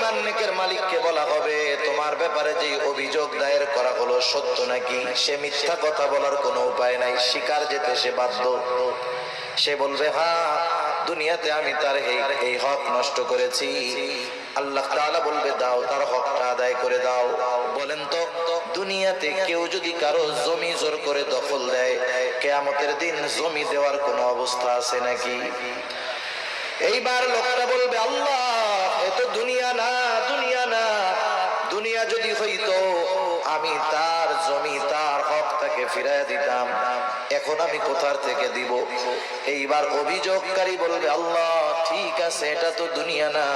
পরিমাণ নেকের মালিককে বলা হবে তোমার ব্যাপারে যে অভিযোগ দায়ের করা হলো সত্য নাকি? সে মিথ্যা কথা বলার কোনো উপায় নাই, স্বীকার যেতে সে বাধ্য। সে বলবে হ্যাঁ, দুনিয়াতে আমি তার এই হক নষ্ট করেছি। আল্লাহ তাআলা বলবে দাও, তার হকটা আদায় করে দাও। বলেন তো, দুনিয়াতে কেউ যদি কারো জমি জোর করে দখল দেয়, কিয়ামতের দিন জমি দেওয়ার কোনো অবস্থা আছে নাকি? এইবার লোকটা বলবে আল্লাহ, এ তো দুনিয়া না, দুনিয়া না। দুনিয়া যদি হইতো আমি তার জমি, তার হক তাকে ফিরাইয়া দিতাম, এখন আমি কোথার থেকে দিব? এইবার অভিযোগকারী বলবে আল্লাহ ঠিক আছে, এটা তো দুনিয়া না।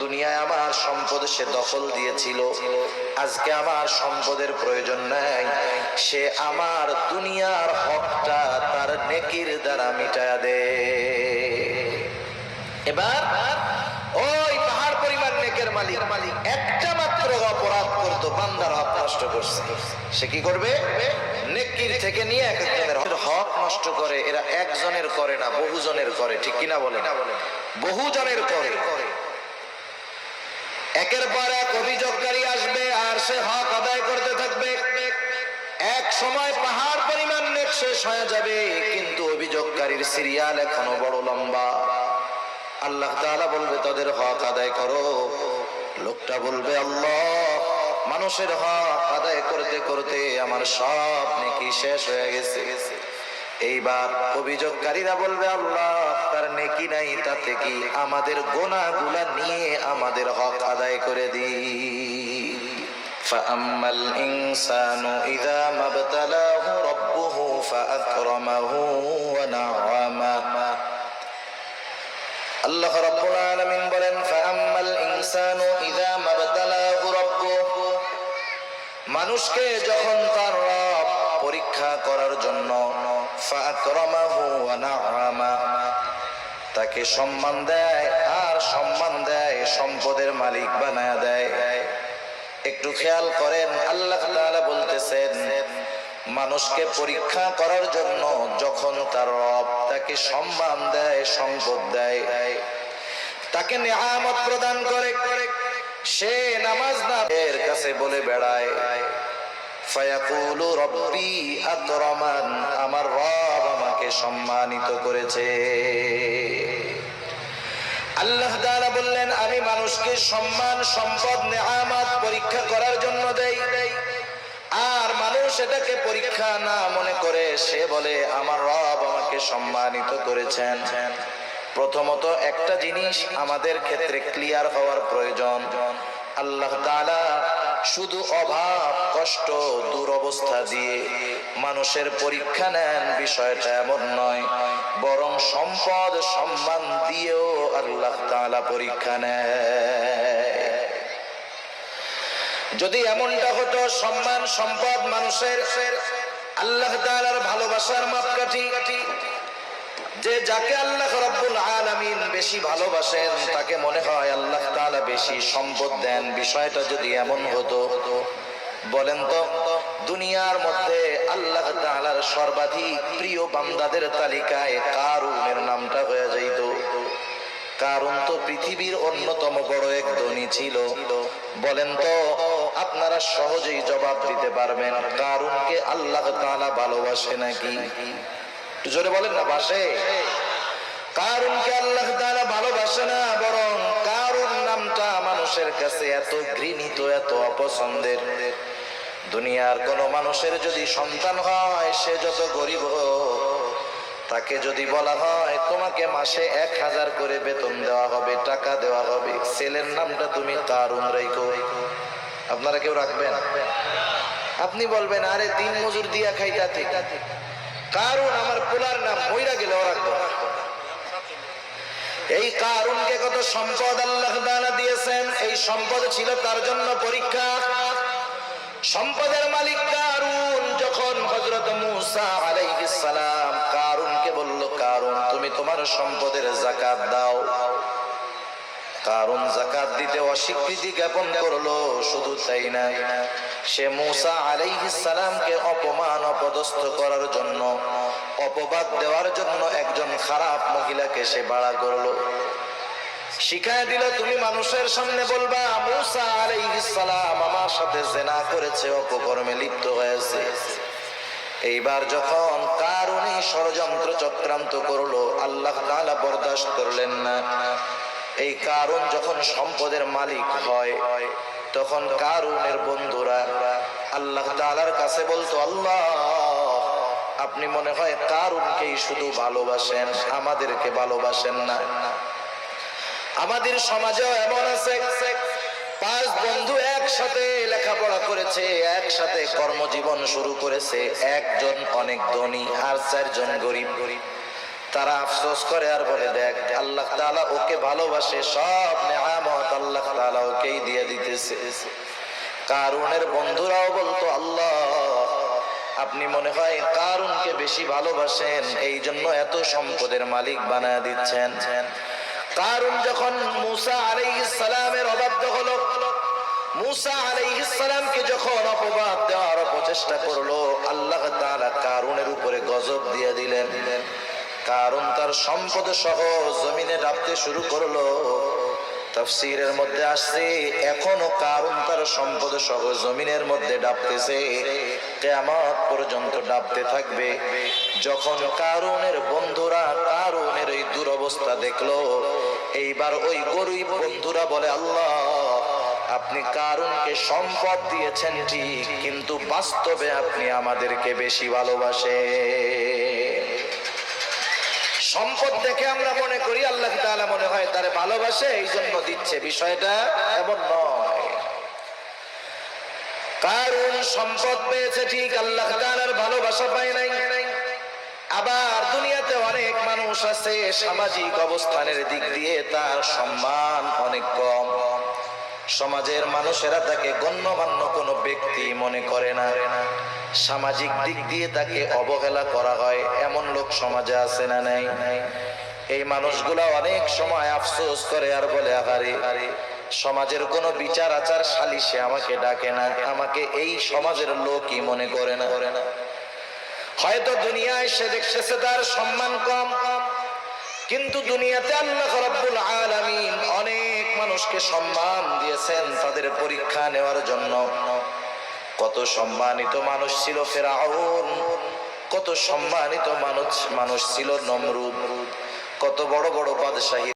দুনিয়ায় আমার সম্পদ সে দখল দিয়েছিল, আজকে আমার সম্পদের প্রয়োজন নাই, সে আমার দুনিয়ার হকটা তার নেকির দ্বারা মিটায়া দে। এবার ওই পাহাড় পরিমাণ নেকের মালিক একটা মাত্র অপরাধ করতো, বান্দার হক নষ্ট করছে, সে কি করবে? নেকির থেকে নিয়ে এক একজনের হক নষ্ট করে। এরা একজনের করে না, বহুজনের করে, ঠিক কিনা বলেন? বহুজনের করে। একের পর এক অভিযোগকারী আসবে আর সে হক আদায় করতে থাকবে। এক সময় পাহাড় পরিমাণ নেক শেষ হয়ে যাবে, কিন্তু অভিযোগকারীর সিরিয়াল এখনো বড় লম্বা। আল্লাহ তাআলা বলবে তাদের হক আদায় করো। লোকটা বলবে আল্লাহ, মানুষের হক আদায় করতে করতে আমার সব নেকি শেষ হয়ে গেছে। এইবার অভিযোগকারীরা বলবে আল্লাহ, তার নেকি নাই, তাতে কি? আমাদের গুনাহগুলা নিয়ে আমাদের হক আদায় করে দিই। ফাআম্মাল ইনসানু ইযা মাবতালাহু রাব্বুহু ফাআকরামাহু ওয়া না'আমা। আল্লাহ রাব্বুল আলামিন বলেন ফাআম্মাল ইনসানু ইযা মাবতালাহু রাব্বুহু, মানুষকে যখন তার রব পরীক্ষা করার জন্য ফাআকরামাহু ওয়া না'আমা, তাকে সম্মান দেয় আর সম্মান দেয়, সম্পদের মালিক বানায়া দেয়। একটু খেয়াল করেন, আল্লাহ তাআলা বলতেছেন মানুষকে পরীক্ষা করার জন্য যখন তার রব তাকে সম্মান দেয়, সম্পদ দেয়, তাকে নিয়ামত প্রদান করে, সে নামাজ না এর কাছে বলে বেড়ায় ফায়াকুলু রব্বি আকরামান, আমার রব আমাকে সম্মানিত করেছে। আল্লাহ তাআলা বললেন আমি মানুষকে সম্মান, সম্পদ, নিয়ামত পরীক্ষা করার জন্য দেই, আর মানুষ এটাকে পরীক্ষা না মনে করে সে বলে আমার রব আমাকে সম্মানিত করেছেন। প্রথমত একটা জিনিস আমাদের ক্ষেত্রে ক্লিয়ার হওয়ার প্রয়োজন, আল্লাহ তাআলা শুধু অভাব, কষ্ট, দুরবস্থা দিয়ে মানুষের পরীক্ষা নেন বিষয়টা এমন নয়, বরং সম্পদ, সম্মান দিয়েও আল্লাহ তাআলা পরীক্ষা নেয়। যদি এমনটা হতো সম্মান, সম্পদ মানুষের আল্লাহ তাআলার ভালোবাসার মাপকাঠি, যে যাকে আল্লাহ রাব্বুল আলামিন বেশি ভালোবাসেন তাকে মনে হয় আল্লাহ তাআলা বেশি সম্পদ দেন, বিষয়টা যদি এমন হতো, বলেন তো দুনিয়ার মধ্যে আল্লাহ তাআলার সর্বাধিক প্রিয় বান্দাদের তালিকায় কারুনের নামটা হয়ে যাইত। কারণ তো পৃথিবীর অন্যতম বড় এক ধনী ছিল। বলেন তো আপনারা সহজেই জবাব দিতে পারবেন, কারুনকে আল্লাহ তাআলা ভালোবাসে নাকি? জোরে বলেন না, বাসে? কারুনকে আল্লাহ তাআলা ভালোবাসে না, বরং কারুন নামটা মানুষের কাছে এত ঘৃণিত, এত অপছন্দের। দুনিয়ার কোন মানুষের যদি সন্তান হয়, সে যত গরিব হোক, তাকে যদি বলা হয় তোমাকে মাসে 1000 করে বেতন দেওয়া হবে, টাকা দেওয়া হবে, ছেলের নামটা তুমি কারুন রাখো, আপনারা কেউ রাখবেন? আপনি বলবেন আরে দিন মজুর দিয়া খাইতাতে, কারুন আমার পোলার নাম, মইরা গেলে ওরা রাখবো। এই কারুনকে কত সম্পদ আল্লাহ তাআলা দিয়েছেন, এই সম্পদ ছিল তার জন্য পরীক্ষা। সম্পদের মালিক কারুন যখন হযরত মূসা আলাইহিস সালাম কারুনকে বলল কারুন তুমি তোমার সম্পদের যাকাত দাও, কারুন যাকাত দিতে অস্বীকৃতি জ্ঞাপন করলো। শুধু তাই না, সে মূসা আলাইহিস সালামকে অপমান, অপদস্থ করার জন্য, অপবাদ দেওয়ার জন্য একজন খারাপ মহিলাকে সে ভাড়া করলো। শিখায় দিল, তুমি মানুষের সামনে বলবা মূসা আলাইহিস সালাম আমার সাথে জিনা করেছে, অপকর্মে লিপ্ত হয়েছে। এইবার যখন কারুনই ষড়যন্ত্র চক্রান্ত করলো, আল্লাহ তাআলা বরদাস্ত করলেন না। এই কারুন যখন সম্পদের মালিক হয়, তখন কারুনের বন্ধুরা আল্লাহ তাআলার কাছে বলতো, আল্লাহ আপনি মনে হয় কারুনকেই শুধু ভালোবাসেন, আমাদেরকে ভালোবাসেন না। আমাদের সমাজেও এমন আছে, 5 বন্ধু একসাথে লেখাপড়া করেছে, একসাথে কর্মজীবন শুরু করেছে, একজন অনেক ধনী আর 4 জন গরিব। তারা আফসোস করে আর বলে, দেখ আল্লাহ তাআলা ওকে ভালোবাসে, সব নেয়ামত আল্লাহ তাআলা ওকেই দিয়ে দিতেছে। কারুনের বন্ধুরাও বলতো, আল্লাহ আপনি মনে হয় কারুনকে বেশি ভালোবাসেন, এই জন্য এত সম্পদের মালিক বানায় দিচ্ছেন। কারুন যখন মূসা আলাইহিস সালামের অবাধ্য হলো, মূসা আলাইহিস সালামকে যখন অপবাদ দেওয়ার প্রচেষ্টা করলো, আল্লাহ তাআলা কারুনের উপরে গজব দিয়ে দিলেন। কারুন তার সম্পদ সহ জমিনে ডাবতে শুরু করলো। তাফসীরের মধ্যে আসছে, এখনো কারুন তার সম্পদ সহ জমিনের মধ্যে ডাবতেছে, কিয়ামত পর্যন্ত ডাবতে থাকবে। যখন কারুনের বন্ধুরা কারুনের এই দুরবস্থা দেখলো, এইবার ওই গরিব বন্ধুরা বলে, আল্লাহ আপনি কারুনকে সম্পদ দিয়েছেন ঠিক, কিন্তু বাস্তবে আপনি আমাদেরকে বেশি ভালোবাসেন। সম্পদ দেখে আমরা মনে করি আল্লাহ তাআলা মনে হয় তারে ভালোবাসে, এই জন্য দিচ্ছে, বিষয়টা এমন নয়। কারুন সম্পদ পেয়েছে ঠিক, আল্লাহ তাআলার ভালোবাসা পায় নাই। আবার দুনিয়াতে অনেক মানুষ আছে, সামাজিক অবস্থানের দিক দিয়ে তার সম্মান অনেক কম, সমাজের মানুষেরা তাকে গণ্যমান্য কোনো ব্যক্তি মনে করে না, সামাজিক দিক দিয়ে তাকে অবহেলা করা হয়, এমন লোক সমাজে আছে না নাই? এই মানুষগুলা অনেক সময় আফসোস করে আর বলে, আহারে সমাজের কোনো বিচার আচার সালিশে আমাকে ডাকে না, আমাকে এই সমাজের লোকই মনে করে না। হয়তো দুনিয়ায় সে দেখতেছে তার সম্মান কম, কিন্তু দুনিয়াতে আল্লাহ রাব্বুল আলামিন অনেক মানুষকে সম্মান দিয়েছেন তাদের পরীক্ষা নেওয়ার জন্য। কত সম্মানিত মানুষ ছিল ফেরাউন, কত সম্মানিত মানুষ ছিল নমরুদ, কত বড় বড় বাদশাহী